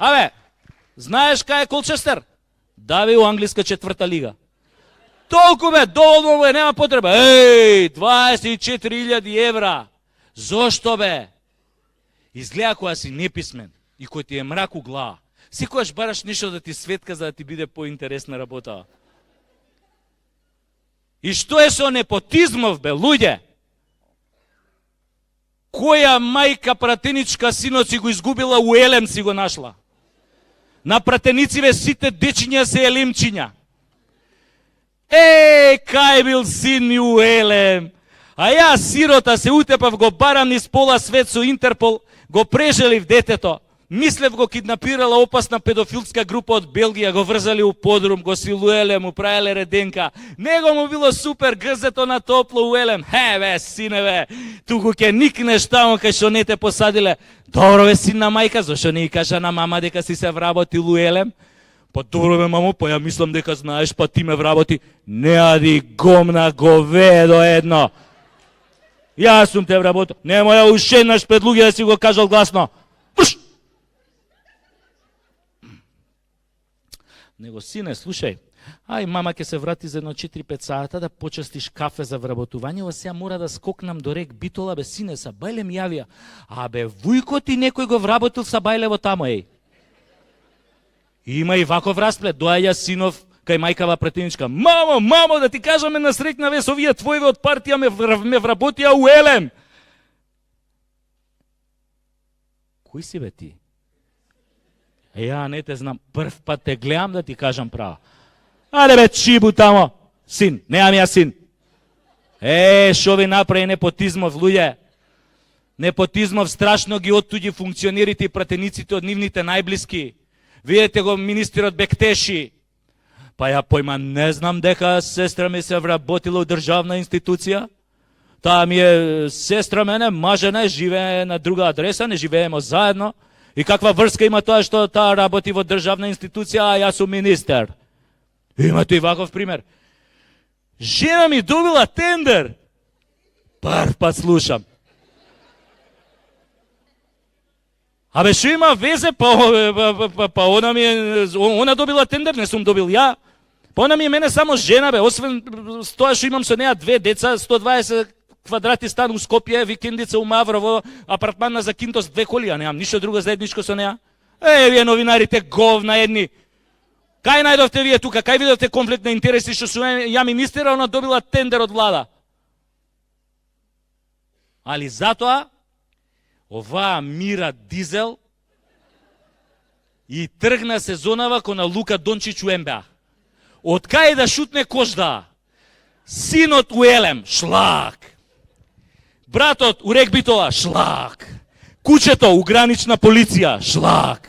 Абе, знаеш кај е Колчестер? Дави у англиска 4-та лига. Толку бе, доволно бе, нема потреба. 24.000 евра. Зошто бе? Изгледа која си неписмен и кој ти е мрак у глава. Секојаш бараш нешто да ти светка за да ти биде поинтересна работа. И што е со непотизмов бе, луѓе? Која мајка пратеничка синот си го изгубила у Елем си го нашла? На пратенициве сите дечиња се елемчиња. Кај бил син ми у Елем? А ја сирота се утепав, го барам низ пола свет со Интерпол, го прежелив детето. Мислев го киднапирала опасна педофилска група од Белгија, го врзали у подрум, го силуеле, му правеле реденка. Него му било супер, грзето на топло у Елем. Бе, сине бе, туку ке никнеш таму кај што не те посадиле. Добро бе, син на мајка, зашо не и кажа на мама дека си се вработил у Елем? Па добро бе, мамо, па ја мислам дека знаеш, па ти ме вработи. Не ади гомна говедо едно. Јас сум те вработил. Нема ја ушенаш пред луѓе да си го кажал гласно. Пш! Него, сине, слушај, ај мама ќе се врати за едно 4-5 сата да почастиш кафе за вработување, ова сега мора да скокнам до рек Битола, бе, сине, са бајле ми јавија. Абе, вујко ти некој го вработил са бајлево тамо, Има и ваков расплет, доаѓа синов кај мајкава пратеничка. Мамо, да ти кажаме на среќна вест, овие твојве од партија ме вработија у Елем. Кој си бе ти? Ја не те знам, прв пат те гледам да ти кажам право. Але бе, чибу тамо, син, неам ја син. Шо ви направи непотизмов, луѓе? Непотизмов страшно ги оттуѓи функционерите и пратениците од нивните најблиски. Видете го министерот Бектеши. Па ја појма не знам дека сестра ми се вработила у државна институција. Таа ми е сестра мене, мажена, живее на друга адреса, не живееме заедно. И каква врска има тоа што таа работи во државна институција, а јас сум министер? Имате и ваков пример. Жена ми добила тендер. Прв пат слушам. Абе, шо има везе? Па она добила тендер, не сум добил ја. Па она ми е мене само жена, бе, освен тоа што имам со неа 2 деца, 120 квадрати стан у Скопје, викендица у Маврово, апартман на Закинтос, 2 коли, а немам ништо друго заедничко со неа. Вие новинарите говна едни. Кај најдовте вие тука? Кај видовте конфликт на интереси што сум ја министера, она добила тендер од влада? Али затоа оваа Мира Дизел и тргна сезонава кона Лука Дончич у НБА. Од кај да шутне кожда? Синот у Елем, шлак. Братот у рек Битола, шлак. Кучето у гранична полиција, шлак.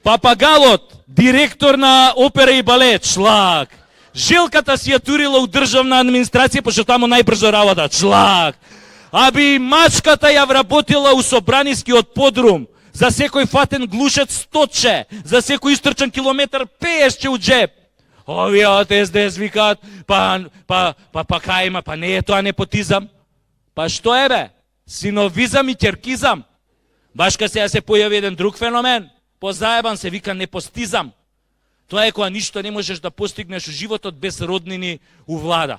Папагалот, директор на опера и балет, шлак. Желката си ја турила у државна администрација, пошто таму најбрзо работат, шлак. Аби мачката ја вработила у собранискиот подрум, за секој фатен глушец 100че, за секој истрчан километар пеешче у джеп. Овие од СДС викаат, па кај има, па не е тоа непотизам. Па што е бе? Синовизам и ќеркизам. Башка сега се појави еден друг феномен, позаебан се вика непостизам. Тоа е кога ништо не можеш да постигнеш у животот без роднини у влада.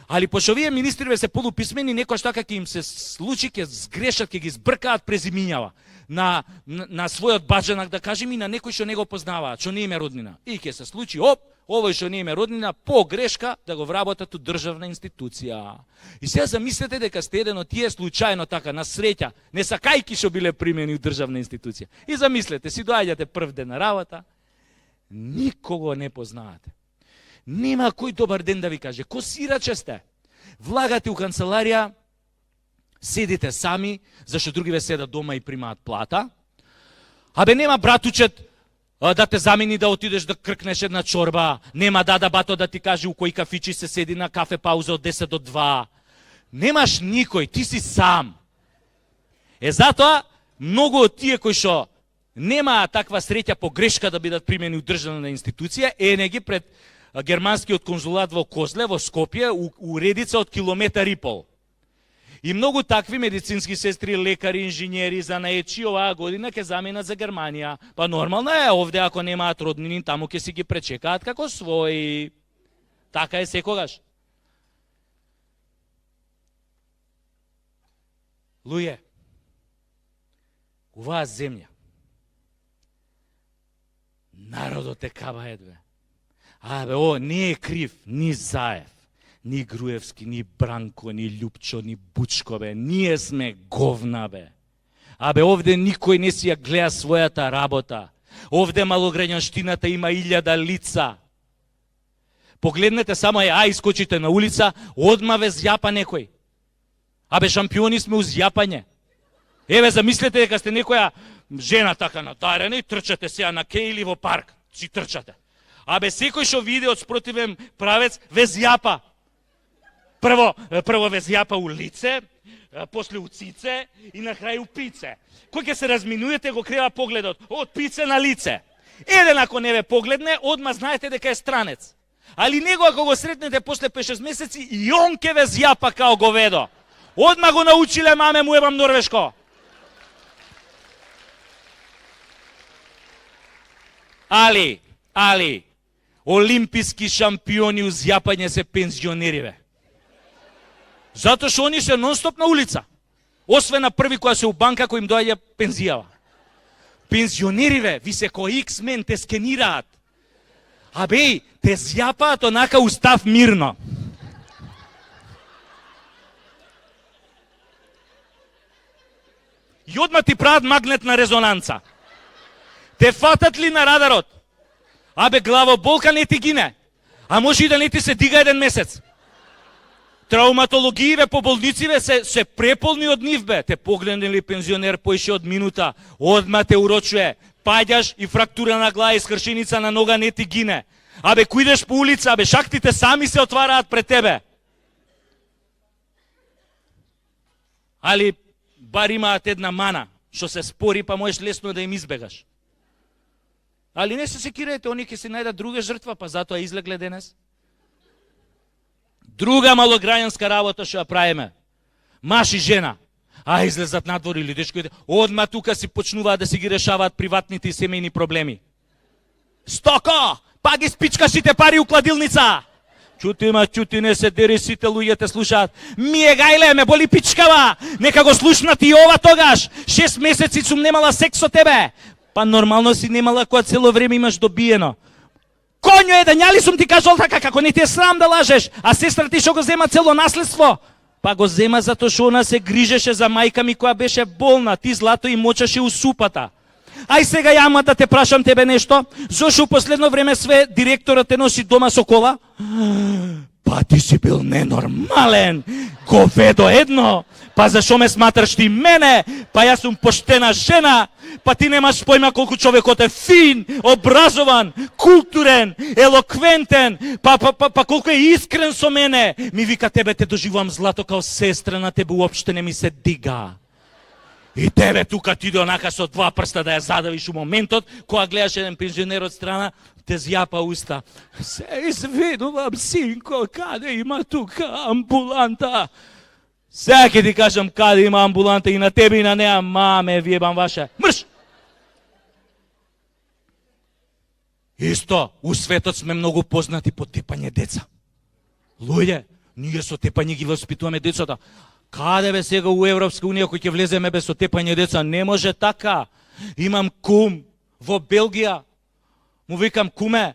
Али пошто овие министри се полуписмени, некојаш така ќе им се случи, ќе сгрешат, ќе ги збркаат презимињава на својот баџанак, да кажем, и на некој што не го познаваат, што не им е роднина. И ќе се случи, овој што не им е роднина, по грешка да го вработат у државна институција. И сега замислете дека сте еден од тие случајно така, на среќа, не сакајки што биле примени у државна институција. И замислете, си доаѓате прв ден на работа, никого не познавате. Нема кој добар ден да ви каже. Ко сираче сте? Влагате у канцеларија, седите сами, зашто други ве седат дома и примаат плата. Абе нема братучет да те замени да отидеш да кркнеш една чорба. Нема дада бато да ти каже у кој кафичи се седи на кафе пауза од 10 до 2. Немаш никој, ти си сам. Затоа, многу од тие кои што нема таква среќа по грешка да бидат примени у државна институција, не ги пред германскиот конзулат во Козле, во Скопје, у редица од километар и пол. И многу такви медицински сестри, лекари, инженери, занаечи оваа година ќе заминат за Германија. Па нормално е, овде ако немаат роднини, таму ќе си ги пречекаат како своји. Така е секогаш. Луѓе, оваа земја, народот е кабаед, бе. Не е крив ни Заев, ни Груевски, ни Бранко, ни Љупчо, ни Бучко, бе. Ние сме говна, бе. Овде никој не си ја гледа својата работа. Овде малограѓанштината има 1000 лица. Погледнете само, искочите на улица, одма ве зјапа некој. Шампиони сме уз јапање. Замислете дека сте некоја жена така натарена и трчате сега на кеј или во парк. Си трчате. Секој што види од спротивен правец ве зјапа. Прво ве зјапа у лице, после у цице и на крај у пице. Кој ќе се разминуете, го крева погледот од пице на лице. Еден ако не ве погледне, одма знаете дека е странец. Али него ако го сретнете после 5-6 месеци, и он ќе ве зјапа као говедо. Одма го научиле, маме, му ебам норвешко. Али, олимписки шампиони уз јапање се пензионери, бе. Затоа што они се нон-стоп на улица. Освен на први која се у банка, кој им доаѓа пензијава. Пензионери, бе, ви се кој X-мен те скенираат. Те зјапаат онака устав мирно. И одма ти прават магнетна резонанца. Те фатат ли на радарот? Главоболка не ти гине. Може и да не ти се дига еден месец. Травматологииве по болнициве се преполни од нив, бе. Те погледне ли пензионер поише од минута, одма те урочуе. Паѓаш и фрактура на глава и скршеница на нога не ти гине. Кој идеш по улица, шахтите сами се отвараат пред тебе. Али бар имаат една мана, што се спори, па можеш лесно да им избегаш. Али не се секирајте, они ќе се најдат друга жртва, па затоа излегле денес. Друга малограѓанска работа што ја правиме. Маж и жена. Излезат надвор или дечките, одма тука си почнуваат да си ги решаваат приватните и семејни проблеми. Стоко! Па ги спичка сите пари у кладилница! Чути, не се дери, сите луѓето слушаат. Мие гајле, ме боли пичкава! Нека го слушнат и ова тогаш! 6 месеци сум немала секс со тебе! Па нормално си немала кога цело време имаш добиено. Конјо е, да њали сум ти кажал така, како не ти е срам да лажеш, а сестра ти што го зема цело наследство? Па го зема затоа што она се грижеше за мајка ми која беше болна, ти злато и мочаше у супата. Сега јама да те прашам тебе нешто, зошто у последно време све директорот те носи дома со кола? Па ти си бил ненормален, говедо едно. Па зашо ме сматраш ти мене? Па јас сум поштена жена. Па ти немаш појма колку човекот е фин, образован, културен, елоквентен, па колку е искрен со мене. Ми вика, тебе те доживувам злато као сестра, на тебе уопште не ми се дига. И тебе тука ти онака со 2 прста да ја задавиш у моментот, кога гледаш еден пензионер од страна, те зјапа уста. Се извинувам, синко, каде има тука амбуланта? Сега ќе ти кажам каде има амбуланта и на тебе и на неа, маме, ви ебам ваша. Мрш! Исто, у светот сме многу познати по тепање деца. Луѓе, ние со тепање ги воспитуваме децата. Каде бе сега у Европска унија кој ќе влеземе без со тепање деца? Не може така. Имам кум во Белгија. Му викам, куме,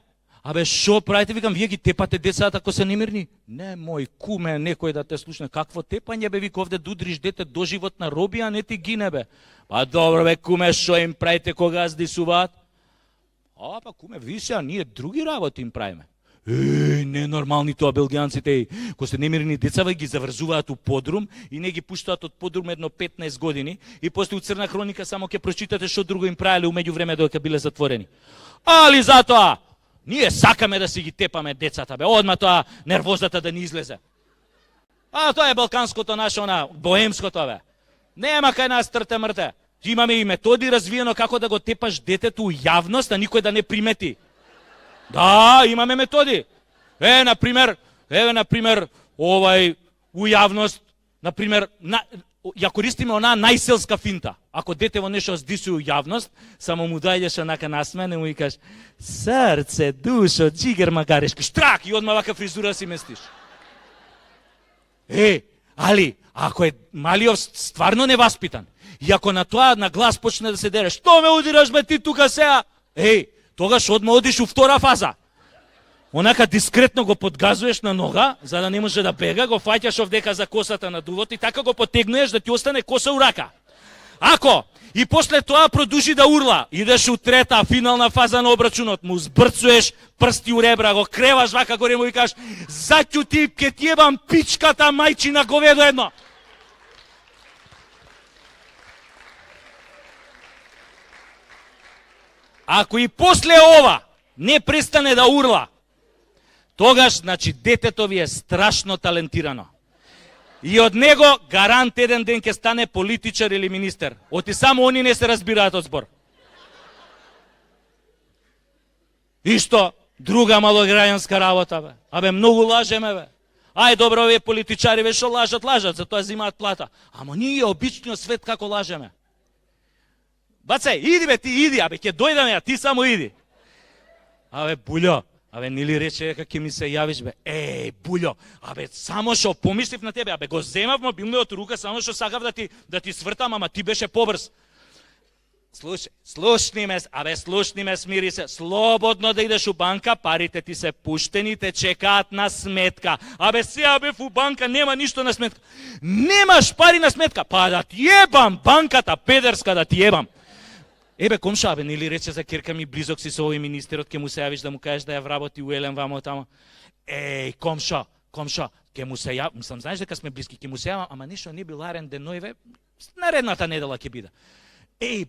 шо правите? Викам, вие ги тепате децата ако се немирни? Не, мој куме, некој да те слушне. Какво тепање бе, вика, овде дудриш дете до животна робија, не ти гине бе. Па добро бе, куме, шо им правите кога здисуваат? Па куме, ви сега, ние други работи им правиме. Ненормални тоа белгијанците, кои се немирни деца ги заврзуваат у подрум и не ги пуштаат од подрум едно 15 години и после у Црна хроника само ќе прочитате што друго им правеле умеѓу време додека биле затворени. Али затоа ние сакаме да си ги тепаме децата, бе, одма тоа нервозата да ни излезе. Тоа е балканското наше, боемското, бе. Нема кај нас трте мрте. Имаме и методи развиено како да го тепаш детето у јавност, а никој да не примети. Да, имаме методи. Например, у јавност, например, ја користиме онаа најселска финта. Ако дете во нешто здисува у јавност, само му дајдеш онака насмене и му кажеш срце, душо, джигер магарешки, штрак и одма вака фризура си местиш. Али, ако е малиот стварно неваспитан, и ако на тоа на глас почне да се дере, што ме удираш бе ти тука сега? Тогаш одма одиш у втора фаза. Онака дискретно го подгазуваш на нога, за да не може да бега, го фаќаш овдека за косата на дувото и така го потегнуеш да ти остане коса у рака. Ако и после тоа продужи да урла, идеш у трета, финална фаза на обрачунот, му збрцуеш прсти у ребра, го креваш вака горе му и кажеш заќути, ке ти ебам пичката мајчина говедо едно. Ако и после ова не престане да урла, тогаш, значи, детето ви е страшно талентирано. И од него гарант еден ден ќе стане политичар или министер. Оти само они не се разбираат од збор. И што? Друга малограѓанска работа, бе. Многу лажеме, бе. Добро, овие политичари, бе, што лажат, затоа земаат плата. Ама ние обичниот свет како лажеме. Бацај, иди бе, ти иди, ќе дојдеме, а ти само иди. Булјо, нели рече дека ќе ми се јавиш, бе. Булјо, само што помислив на тебе, го земав мобилниот рука, само што сакав да ти свртам, ама ти беше побрз. Слушни ме, смири се, слободно да идеш у банка, парите ти се пуштени, те чекаат на сметка. Сега бев у банка, нема ништо на сметка. Немаш пари на сметка, па да ти ебам банката, педерска да ти ебам. Комша, нели рече за керка ми близок си со овој министерот, ке му се јавиш да му кажеш да ја вработи у Елен вамо тамо. Комша, ке му се јавам, мислам, знаеш дека сме близки, ке му се јавам, ама ништо не бил арен денојве, наредната недела ќе биде.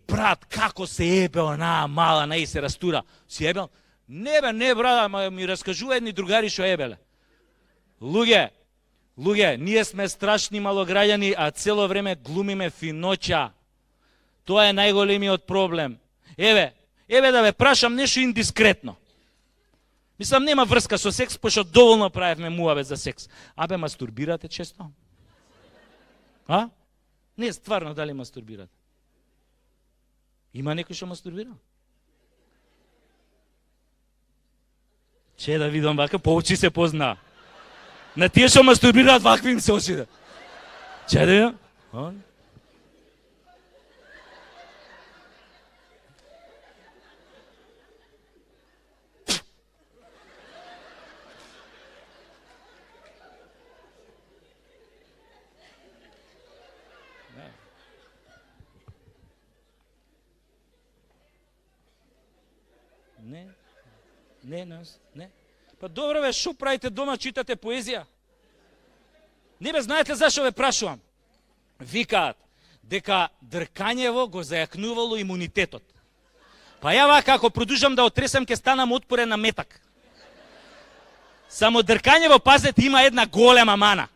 Брат, како се ебе онаа мала, се растура. Си ебел? Не, брат, ама ми раскажува едни другари што ебеле. Луѓе, ние сме страшни малограѓани, а цело време глумиме финоќа. Тоа е најголемиот проблем. Да ве прашам нешто индискретно. Мислам, нема врска со секс, пошто доволно правевме муавет за секс. Мастурбирате често? Не, стварно, дали мастурбирате? Има некој што мастурбира? Че да видам вака, по очи се позна. На тие што мастурбираат вакви им се очите. Че да видам? Не. Па добро бе, шо правите дома, читате поезија? Не бе, знаете зашо ве прашувам? Викаат дека дркањево го зајакнувало имунитетот. Па ја вака, ако продужам да отресам, ке станам отпорен на метак. Само дркањево, пазете, има една голема мана.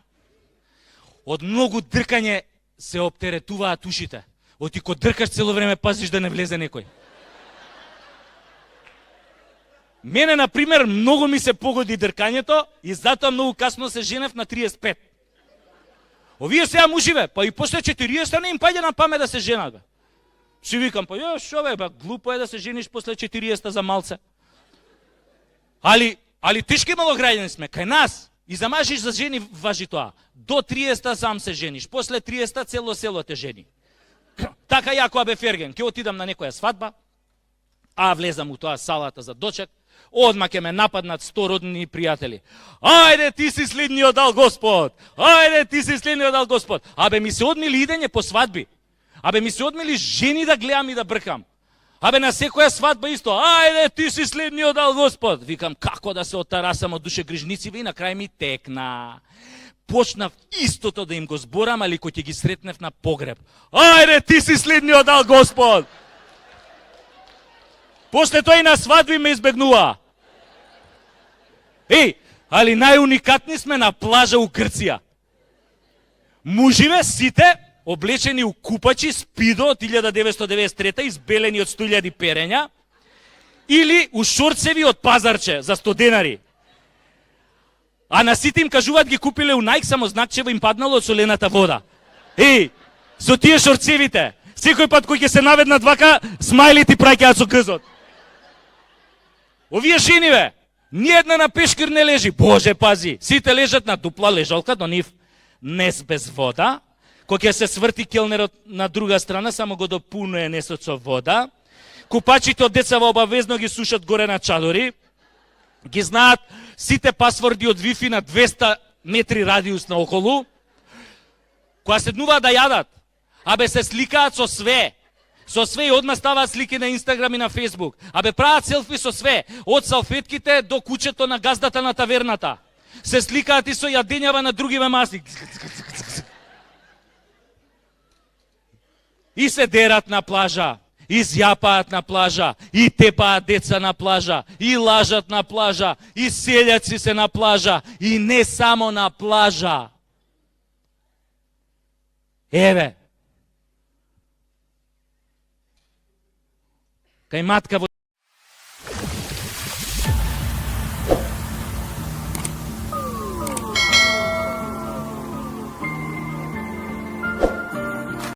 Од многу дркање се оптеретуваат ушите. Оти ко дркаш цело време, пазиш да не влезе некој. Мене, например, многу ми се погоди дркањето и затоа многу касно се женев на 35. Овие сега муживе, па и после 40 не им паѓа на памет да се женат, бе. Си викам, па шо бе, глупо е да се жениш после 40 за малце. Али тешки малограѓани сме, кај нас. И за мажи и за жени важи тоа. До 30 сам се жениш, после 30 цело село те жени. Така јако бе Ферген, ќе отидам на некоја свадба, влезам у тоа салата за дочек, одма ќе ме нападнат 100 родни пријатели. Ајде, ти си следниот дал Господ! Ми се одмили идење по свадби. Ми се одмили жени да гледам и да бркам. На секоја свадба исто. Ајде, ти си следниот дал Господ! Викам, како да се отарасам од душегрижници, и на крај ми текна. Почнав истото да им го зборам, али кој ќе ги сретнев на погреб. Ајде, ти си следниот дал Господ! После тоа и на свадби ме избегнува. Али најуникатни сме на плажа у Грција. Муживе сите облечени у купачи спидо од 1993 избелени од 100.000 перења или у шорцеви од пазарче за 100 денари. А на сите им кажуваат ги купиле у Nike, само знакчево им паднало од солената вода. Со тие шорцевите, секој пат кој ќе се наведнат вака, смајли ти праќаат со гзот. Овие жени, бе, ниедна на пешкир не лежи. Боже, пази, сите лежат на дупла лежалка, до нив нес без вода. Кој ќе се сврти келнерот на друга страна, само го допунуе несот со вода. Купачите од децава обавезно ги сушат горе на чадори. Ги знаат сите пасворди од Wi-Fi на 200 метри радиус наоколу. Кога седнуваат да јадат, абе се сликаат со све. Со све и одма ставаат слики на Инстаграм и на Фейсбук. Абе прават селфи со све, од салфетките до кучето на газдата на таверната. Се сликаат и со јадењава на другиве маси. И се дерат на плажа, и зјапаат на плажа, и тепаат деца на плажа, и лажат на плажа, и селјаци се на плажа, и не само на плажа. Еве, кај матка во